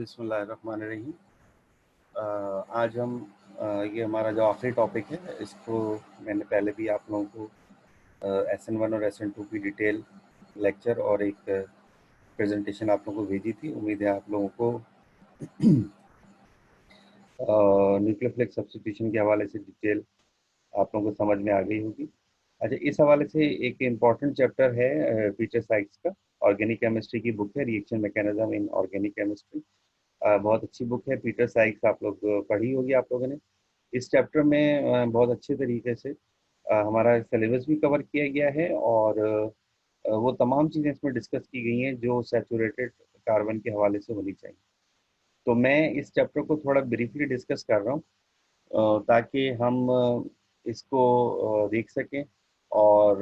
बिस्मिल्लाहिर्रहमानिर्रहीम। आज हम ये हमारा जो आखिरी टॉपिक है, इसको मैंने पहले भी आप लोगों को SN1 और SN2 की डिटेल लेक्चर और एक प्रेजेंटेशन आप लोगों को भेजी थी। उम्मीद है आप लोगों को न्यूक्लियोफिलिक सब्स्टिट्यूशन के हवाले से डिटेल आप लोगों को समझ में आ गई होगी। अच्छा, इस हवाले से एक इम्पॉर्टेंट चैप्टर है पीटर साइक्स का, ऑर्गेनिक केमिस्ट्री की बुक है, reaction mechanism in organic chemistry. बहुत अच्छी बुक है, पीटर साइक्स, आप लोग पढ़ी होगी आप लोगों ने। इस चैप्टर में बहुत अच्छे तरीके से हमारा सिलेबस भी कवर किया गया है और वो तमाम चीज़ें इसमें डिस्कस की गई हैं जो सैचुरेटेड कार्बन के हवाले से होनी चाहिए। तो मैं इस चैप्टर को थोड़ा ब्रीफली डिस्कस कर रहा हूँ ताकि हम इसको देख सकें और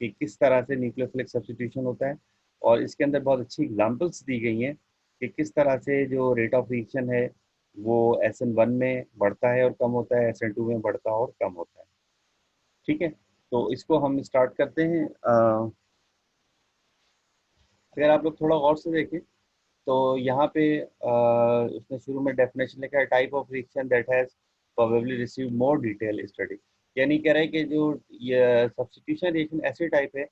कि किस तरह से न्यूक्लियोफिलिक सब्स्टिट्यूशन होता है, और इसके अंदर बहुत अच्छी एग्जांपल्स दी गई हैं कि किस तरह से जो रेट ऑफ रिएक्शन है वो SN1 में बढ़ता है और कम होता है, SN2 में बढ़ता है और कम होता है। ठीक है, तो इसको हम स्टार्ट करते हैं। अगर आप लोग थोड़ा गौर से देखें तो यहाँ पे उसने शुरू में डेफिनेशन लिखा है, type of reaction that has probably receive more detail study. यानी कह रहे हैं कि जो ये सब्स्टिट्यूशन रिएक्शन ऐसे टाइप है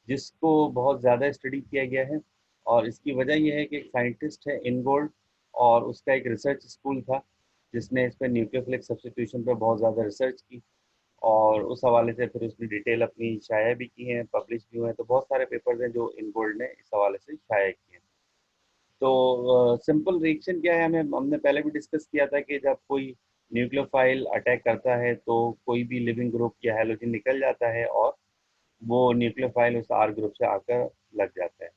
जिसको बहुत ज़्यादा स्टडी किया गया है, और इसकी वजह यह है कि एक साइंटिस्ट है इनगोल्ड, और उसका एक रिसर्च स्कूल था जिसने इस पर न्यूक्लियोफिलिक सब्स्टिट्यूशन पर बहुत ज़्यादा रिसर्च की, और उस हवाले से फिर उसने डिटेल अपनी शाया भी की हैं, पब्लिश भी हुए हैं। तो बहुत सारे पेपर्स हैं जो इनगोल्ड ने इस हवाले से शाया किए हैं। तो सिंपल रिएक्शन क्या है, हमें हमने पहले भी डिस्कस किया था कि जब कोई न्यूक्लियोफाइल अटैक करता है तो कोई भी लिविंग ग्रुप या हैलोजन निकल जाता है और वो न्यूक्लियोफाइल उस आर ग्रुप से आकर लग जाता है।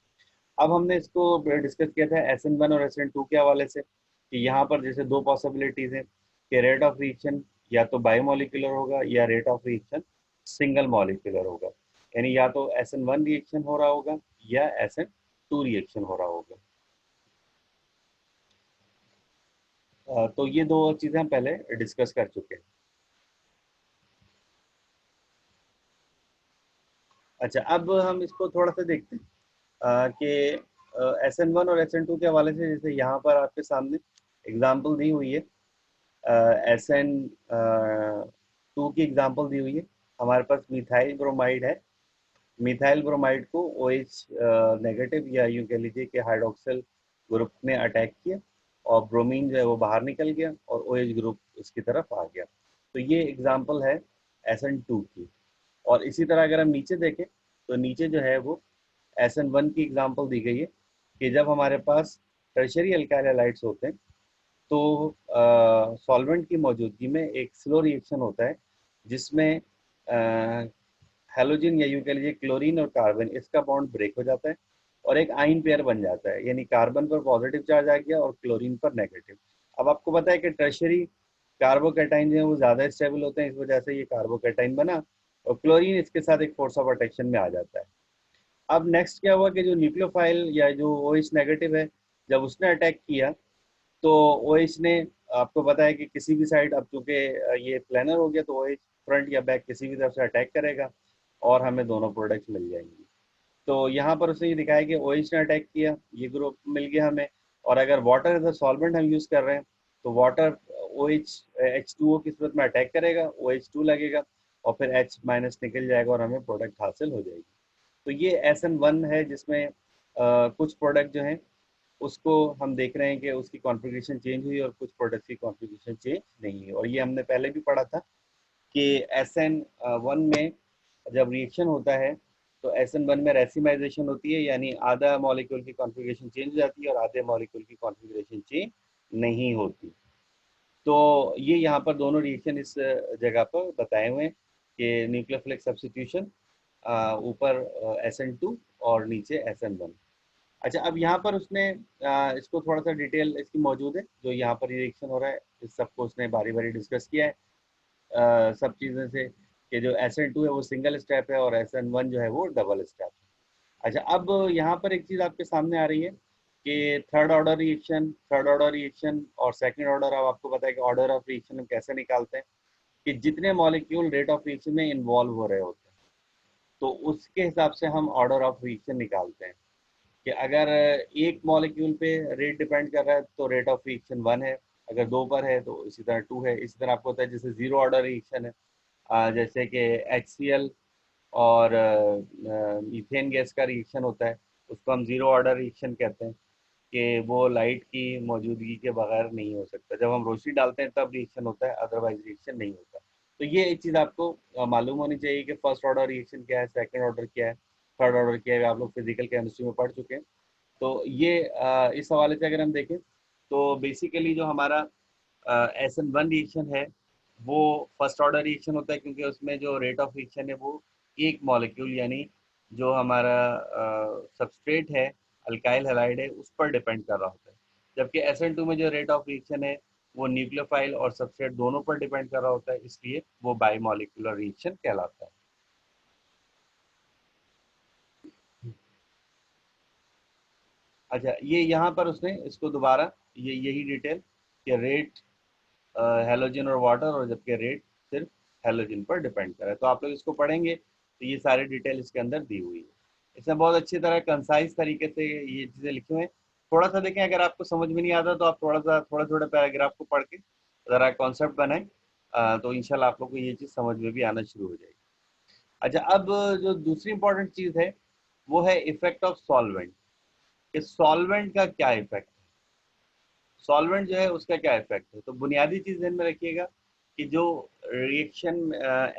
अब हमने इसको डिस्कस किया था SN1 और SN2 के हवाले से कि यहाँ पर जैसे दो पॉसिबिलिटीज हैं कि रेट ऑफ रिएक्शन या तो बायोमोलिकुलर होगा या rate of reaction single molecular होगा। यानी या तो SN1 रिएक्शन हो रहा होगा या SN2 रिएक्शन हो रहा होगा। तो ये दो चीज़ें हम पहले डिस्कस कर चुके हैं। अच्छा, अब हम इसको थोड़ा सा देखते हैं कि SN1 और SN2 के हवाले से, जैसे यहाँ पर आपके सामने एग्जाम्पल दी हुई है। SN2 की एग्जाम्पल दी हुई है। हमारे पास मिथाइल ब्रोमाइड है। मिथाइल ब्रोमाइड को OH नेगेटिव या यूँ कह लीजिए कि हाइड्रोक्सिल ग्रुप ने अटैक किया, और ब्रोमीन जो है वो बाहर निकल गया और OH ग्रुप उसकी तरफ आ गया। तो ये एग्जाम्पल है SN2 की। और इसी तरह अगर हम नीचे देखें तो नीचे जो है वो SN1 की एग्जाम्पल दी गई है कि जब हमारे पास टर्शरी अल्काइल हैलाइड्स होते हैं तो सॉल्वेंट की मौजूदगी में एक स्लो रिएक्शन होता है जिसमें हैलोजन या यूं कह लीजिए क्लोरीन और कार्बन, इसका बॉन्ड ब्रेक हो जाता है और एक आयन पेयर बन जाता है। यानी कार्बन पर पॉजिटिव चार्ज आ गया और क्लोरीन पर नेगेटिव। अब आपको पता है कि टर्शरी कार्बोकैटाइन जो है वो ज़्यादा स्टेबल होते हैं, इस वजह से ये कार्बोकैटाइन बना और क्लोरीन इसके साथ एक फोर्स ऑफ अट्रैक्शन में आ जाता है। अब नेक्स्ट क्या हुआ कि जो न्यूक्लियोफाइल या जो OH नेगेटिव है, जब उसने अटैक किया तो OH ने, आपको पता है कि किसी भी साइड, अब चूंकि ये प्लानर हो गया तो OH फ्रंट या बैक किसी भी तरफ से अटैक करेगा और हमें दोनों प्रोडक्ट्स मिल जाएंगी। तो यहाँ पर उसने ये दिखाया कि OH ने अटैक किया, ये ग्रुप मिल गया हमें। और अगर वाटर एज अ सॉल्वेंट हम यूज़ कर रहे हैं तो वाटर OH H2O की सूरत में अटैक करेगा, OH2 लगेगा और फिर H माइनस निकल जाएगा और हमें प्रोडक्ट हासिल हो जाएगी। तो ये SN1 है जिसमें कुछ प्रोडक्ट जो हैं उसको हम देख रहे हैं कि उसकी कॉन्फ़िगरेशन चेंज हुई और कुछ प्रोडक्ट्स की कॉन्फ़िगरेशन चेंज नहीं हुई। और ये हमने पहले भी पढ़ा था कि SN1 में जब रिएक्शन होता है तो SN1 में रेसिमाइजेशन होती है, यानी आधा मॉलिक्यूल की कॉन्फ़िगरेशन चेंज हो जाती है और आधे मॉलिक्यूल की कॉन्फ़िगरेशन चेंज नहीं होती। तो ये यहाँ पर दोनों रिएक्शन इस जगह पर बताए हुए हैं कि न्यूक्लियोफिलिक सब्स्टिट्यूशन ऊपर SN2 और नीचे SN1। अच्छा, अब यहाँ पर उसने इसको थोड़ा सा डिटेल इसकी मौजूद है, जो यहाँ पर रिएक्शन हो रहा है इस सबको उसने बारी बारी डिस्कस किया है सब चीज़ें से, कि जो SN2 है वो सिंगल स्टेप है और SN1 जो है वो डबल स्टेप है। अच्छा, अब यहाँ पर एक चीज़ आपके सामने आ रही है कि थर्ड ऑर्डर रिएक्शन और सेकंड ऑर्डर। अब आपको पता है कि ऑर्डर ऑफ रिएक्शन हम कैसे निकालते हैं कि जितने मॉलिक्यूल रेट ऑफ रिएक्शन में इन्वॉल्व हो रहे होते हैं तो उसके हिसाब से हम ऑर्डर ऑफ रिएक्शन निकालते हैं। कि अगर एक मॉलिक्यूल पे रेट डिपेंड कर रहा है तो रेट ऑफ रिएक्शन 1 है, अगर दो पर है तो इसी तरह 2 है। इसी तरह आपको होता है जैसे जीरो ऑर्डर रिएक्शन है, जैसे कि HCl और मीथेन गैस का रिएक्शन होता है, उसको हम जीरो ऑर्डर रिएक्शन कहते हैं कि वो लाइट की मौजूदगी के बगैर नहीं हो सकता। जब हम रोशनी डालते हैं तब रिएक्शन होता है, अदरवाइज रिएक्शन नहीं होता। तो ये एक चीज़ आपको मालूम होनी चाहिए कि फर्स्ट ऑर्डर रिएक्शन क्या है, सेकंड ऑर्डर क्या है, थर्ड ऑर्डर क्या है। आप लोग फिजिकल केमिस्ट्री में पढ़ चुके हैं। तो ये इस हवाले से अगर हम देखें तो बेसिकली जो हमारा SN1 रिएक्शन है वो फर्स्ट ऑर्डर रिएक्शन होता है, क्योंकि उसमें जो रेट ऑफ रिएक्शन है वो एक मॉलिक्यूल यानी जो हमारा सबस्ट्रेट है, अल्काइल हैलाइड है, उस पर डिपेंड कर रहा होता है। जबकि SN2 में जो रेट ऑफ रिएक्शन है वो न्यूक्लियोफाइल और सबस्ट्रेट दोनों पर डिपेंड कर रहा होता है, इसलिए वो बाई मॉलिक्यूलर रिएक्शन कहलाता है। अच्छा, ये यहाँ पर उसने इसको दोबारा ये यही डिटेल कि रेट हैलोजन और वाटर, और जबकि रेट सिर्फ हैलोजन पर डिपेंड करे। तो आप लोग इसको पढ़ेंगे तो ये सारे डिटेल इसके अंदर दी हुई है। इसमें बहुत अच्छी तरह कंसाइज तरीके से ये चीज़ें लिखी हुई हैं। थोड़ा सा देखें, अगर आपको समझ में नहीं आता तो आप थोड़ा थोड़ा पैराग्राफ को पढ़ के ज़रा कॉन्सेप्ट बनाएं, तो इंशाल्लाह आप लोग को ये चीज़ समझ में भी आना शुरू हो जाएगी। अच्छा, अब जो दूसरी इंपॉर्टेंट चीज़ है वो है इफेक्ट ऑफ सॉल्वेंट। इस सॉल्वेंट का क्या इफेक्ट, सॉल्वेंट जो है उसका क्या इफेक्ट है। तो बुनियादी चीज ध्यान में रखिएगा कि जो रिएक्शन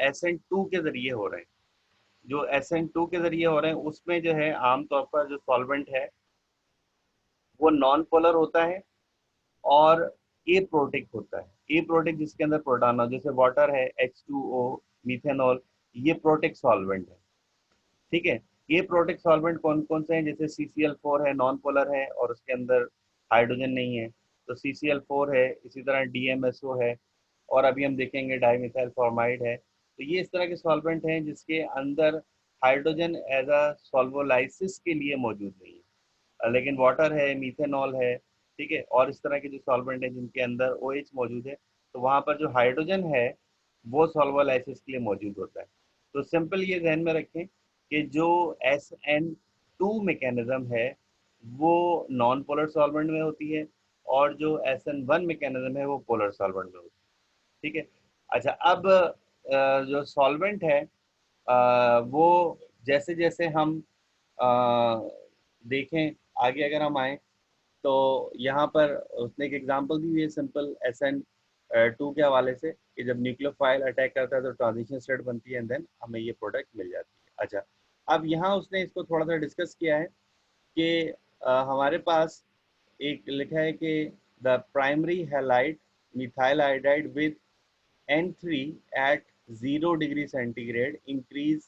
SN2 के जरिए हो रहे हैं, जो SN2 के जरिए हो रहे हैं उसमें जो है आमतौर पर जो सॉल्वेंट है वो नॉन पोलर होता है और ए प्रोटिक होता है। ए प्रोटिक जिसके अंदर प्रोटॉन हो, जैसे वाटर है H2O, मिथेनॉल, ये प्रोटिक सॉल्वेंट है। ठीक है। ये प्रोटिक सॉल्वेंट कौन कौन से हैं, जैसे CCl4 है, नॉन पोलर है और उसके अंदर हाइड्रोजन नहीं है, तो CCl4 है। इसी तरह DMSO है, और अभी हम देखेंगे डाईमिथाइल फॉर्माइड है। तो ये इस तरह के सॉल्वेंट हैं जिसके अंदर हाइड्रोजन एज अ सॉल्वोलाइसिस के लिए मौजूद नहीं है, लेकिन वाटर है, मीथेनॉल है, ठीक है, और इस तरह के जो सॉल्वेंट है जिनके अंदर OH मौजूद है, तो वहाँ पर जो हाइड्रोजन है वो सॉल्वोलाइसिस के लिए मौजूद होता है। तो सिंपल ये ध्यान में रखें कि जो SN2 मैकेनिज्म है वो नॉन पोलर सॉल्वेंट में होती है, और जो SN1 मैकेनिज्म है वो पोलर सॉल्वेंट में होती है। ठीक है। अच्छा, अब जो सॉल्वेंट है वो जैसे जैसे हम अ, देखें आगे अगर हम आए तो यहाँ पर उसने एक एग्जांपल दी हुई है सिंपल SN2 के हवाले से कि जब न्यूक्लियोफाइल अटैक करता है तो ट्रांजिशन स्टेट बनती है एंड देन हमें ये प्रोडक्ट मिल जाती है। अच्छा, अब यहाँ उसने इसको थोड़ा सा डिस्कस किया है कि हमारे पास एक लिखा है कि the primary halide methyl iodide with N3 at 0 degree centigrade increase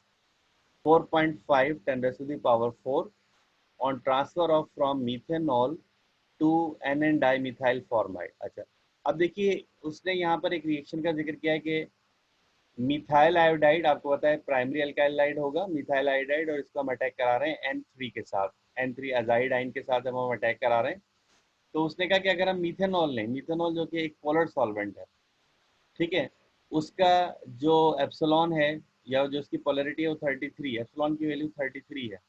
4.5 10 raised to the power 4 on transfer of from methanol to NN dimethyl formide। अच्छा, अब देखिए उसने यहाँ पर एक रिएक्शन का जिक्र किया है कि मिथाइल आयोडाइड, आपको पता है प्राइमरी अल्काइलाइड होगा मिथाइल आयोडाइड, और इसको हम अटैक करा रहे हैं N3 के साथ, N3 अजाइड आइन के साथ हम अटैक करा रहे हैं। तो उसने कहा कि अगर हम मिथेनॉल लें, मिथेनॉल जो कि एक पोलर सॉल्वेंट है, ठीक है, उसका जो एप्सिलॉन है या जो उसकी पोलैरिटी है वो 33, एप्सिलॉन की वैल्यू 33 है।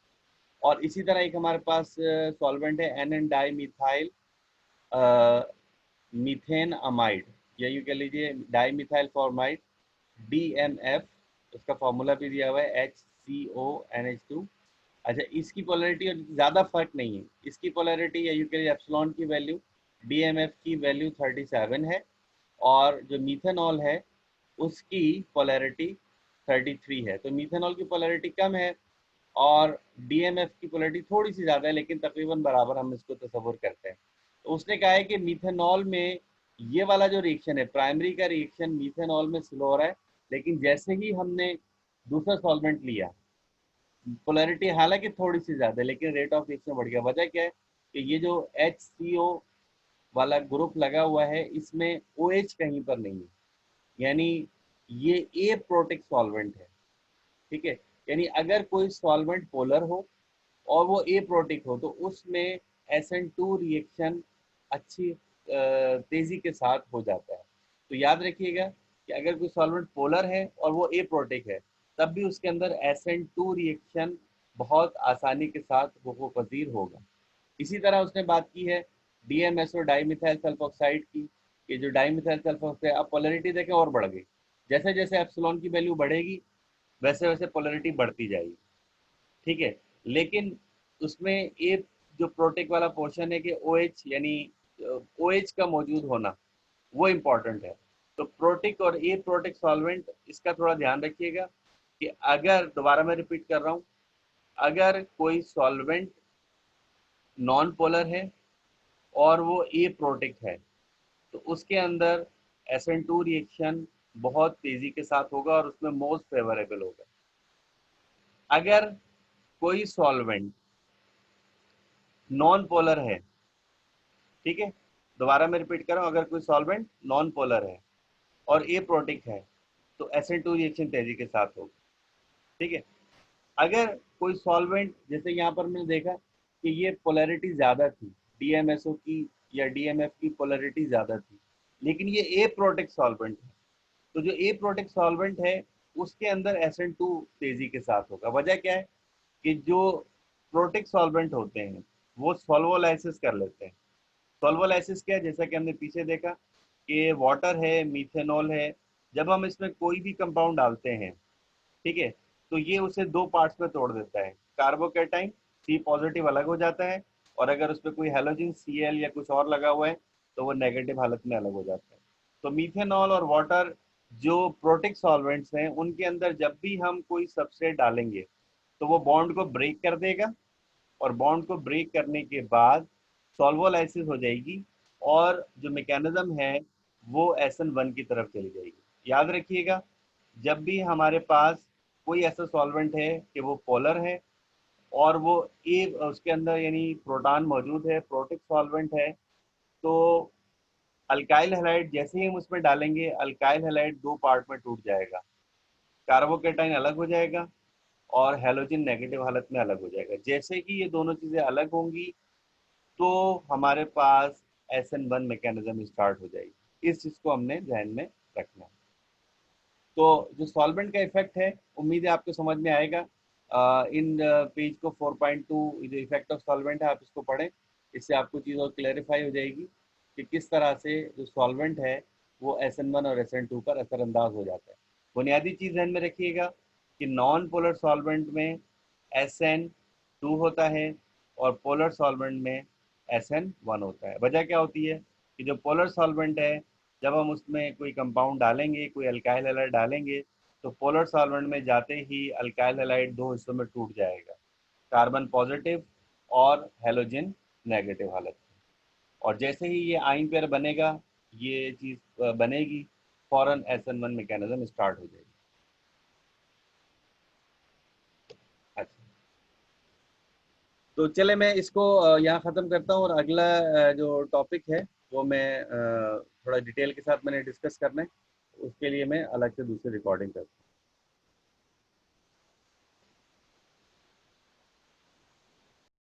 और इसी तरह एक हमारे पास सॉल्वेंट है NN di methyl methane amide, या यूँ कह लीजिए डाई मिथाइल फॉर्माइड, DMF, उसका फॉर्मूला भी दिया हुआ है HCONH2। अच्छा, इसकी पोलैरिटी ज़्यादा फर्क नहीं है, इसकी पोलैरिटी या यूँ कह लीजिए एप्सिलॉन की वैल्यू DMF की वैल्यू 37 है, और जो मीथेनॉल है उसकी पोलैरिटी 33 है। तो मीथेनॉल की पोलैरिटी कम है और DMF की पोलैरिटी थोड़ी सी ज़्यादा है, लेकिन तकरीबन बराबर हम इसको तस्वुर करते हैं। तो उसने कहा है कि मीथेनॉल में ये वाला जो रिएक्शन है, प्राइमरी का रिएक्शन मीथेनॉल में स्लो हो रहा है, लेकिन जैसे ही हमने दूसरा सॉल्वेंट लिया, पोलैरिटी हालांकि थोड़ी सी ज़्यादा है लेकिन रेट ऑफ रिएक्शन बढ़ गया। वजह क्या है कि ये जो HCO वाला ग्रुप लगा हुआ है इसमें OH कहीं पर नहीं है, यानी ये ए प्रोटिक सॉल्वेंट है। ठीक है, यानी अगर कोई सॉल्वेंट पोलर हो और वो ए प्रोटिक हो तो उसमें SN2 रिएक्शन अच्छी तेजी के साथ हो जाता है। तो याद रखिएगा कि अगर कोई सॉल्वेंट पोलर है और वो ए प्रोटिक है तब भी उसके अंदर SN2 रिएक्शन बहुत आसानी के साथ वो पजीर होगा। इसी तरह उसने बात की है DMSO डाइमिथाइल सल्फोक्साइड की, कि जो डाइमिथाइल सल्फोक्साइड, अब पोलरिटी देखें और बढ़ गई, जैसे जैसे एप्सिलॉन की वैल्यू बढ़ेगी वैसे वैसे पोलरिटी बढ़ती जाएगी, ठीक है। लेकिन उसमें एक जो प्रोटेक वाला पोर्शन है कि OH यानी OH का मौजूद होना वो इम्पॉर्टेंट है। तो प्रोटिक और ए प्रोटिक सॉल्वेंट, इसका थोड़ा ध्यान रखिएगा कि अगर, दोबारा मैं रिपीट कर रहा हूँ, अगर कोई सॉल्वेंट नॉन पोलर है और वो ए प्रोटिक है तो उसके अंदर SN2 रिएक्शन बहुत तेजी के साथ होगा और उसमें मोस्ट फेवरेबल होगा। अगर कोई सॉल्वेंट नॉन पोलर है, ठीक है, दोबारा मैं रिपीट कर रहा हूँ, अगर कोई सॉल्वेंट नॉन पोलर है और ए प्रोटिक है तो SN2 रिएक्शन तेजी के साथ होगा, ठीक है। अगर कोई सॉल्वेंट, जैसे यहाँ पर मैंने देखा कि ये पोलैरिटी ज़्यादा थी, DMSO की या DMF की पोलैरिटी ज़्यादा थी, लेकिन ये ए प्रोटेक्ट सॉल्वेंट है, तो जो ए प्रोटेक्ट सॉल्वेंट है उसके अंदर SN2 तेजी के साथ होगा। वजह क्या है कि जो प्रोटेक्ट सॉल्वेंट होते हैं वो सॉल्वोलाइसिस कर लेते हैं। सॉल्वोलाइसिस क्या है, जैसा कि हमने पीछे देखा कि वाटर है, मीथेनॉल है, जब हम इसमें कोई भी कंपाउंड डालते हैं, ठीक है, तो ये उसे दो पार्ट्स में तोड़ देता है। कार्बोकेटाइन सी पॉजिटिव अलग हो जाता है और अगर उस पर कोई हेलोजन Cl या कुछ और लगा हुआ है तो वो नेगेटिव हालत में अलग हो जाता है। तो मीथेनॉल और वाटर जो प्रोटिक सॉल्वेंट्स हैं उनके अंदर जब भी हम कोई सबस्ट्रेट डालेंगे तो वो बॉन्ड को ब्रेक कर देगा और बॉन्ड को ब्रेक करने के बाद सॉल्वोलाइसिस हो जाएगी और जो मैकेनिज्म है वो SN1 की तरफ चली जाएगी। याद रखिएगा, जब भी हमारे पास कोई ऐसा सॉल्वेंट है कि वो पोलर है और वो ए उसके अंदर यानी प्रोटॉन मौजूद है, प्रोटिक सॉल्वेंट है, तो अल्काइल हैलाइड जैसे ही हम उसमें डालेंगे अल्काइल हैलाइड दो पार्ट में टूट जाएगा, कार्बोकेटाइन अलग हो जाएगा और हैलोजन नेगेटिव हालत में अलग हो जाएगा। जैसे ही ये दोनों चीज़ें अलग होंगी तो हमारे पास SN1 मैकेनिज्म स्टार्ट हो जाएगी। इस चीज़ को हमने ध्यान में रखना है। तो जो सॉल्वेंट का इफेक्ट है, उम्मीद है आपको समझ में आएगा। इन पेज को 4.2 जो इफेक्ट ऑफ सॉल्वेंट है आप इसको पढ़ें, इससे आपको चीज़ और क्लैरिफाई हो जाएगी कि किस तरह से जो सॉल्वेंट है वो SN1 और SN2 पर असरअंदाज हो जाता है। बुनियादी चीज़ ध्यान में रखिएगा कि नॉन पोलर सॉल्वेंट में SN2 होता है और पोलर सॉल्वेंट में SN1 होता है। वजह क्या होती है कि जो पोलर सॉल्वेंट है जब हम उसमें कोई कंपाउंड डालेंगे, कोई अल्काइल हैलाइड डालेंगे, तो पोलर सॉल्वेंट में जाते ही अल्काइल हैलाइड दो हिस्सों में टूट जाएगा, कार्बन पॉजिटिव और हेलोजन नेगेटिव हालत में। और जैसे ही ये आइन पेयर बनेगा, ये चीज़ बनेगी, फौरन SN1 मैकेनिज्म स्टार्ट हो जाएगी। अच्छा, तो चले मैं इसको यहाँ ख़त्म करता हूँ और अगला जो टॉपिक है वो मैं थोड़ा डिटेल के साथ मैंने डिस्कस करना है, उसके लिए मैं अलग से दूसरी रिकॉर्डिंग करता हूँ।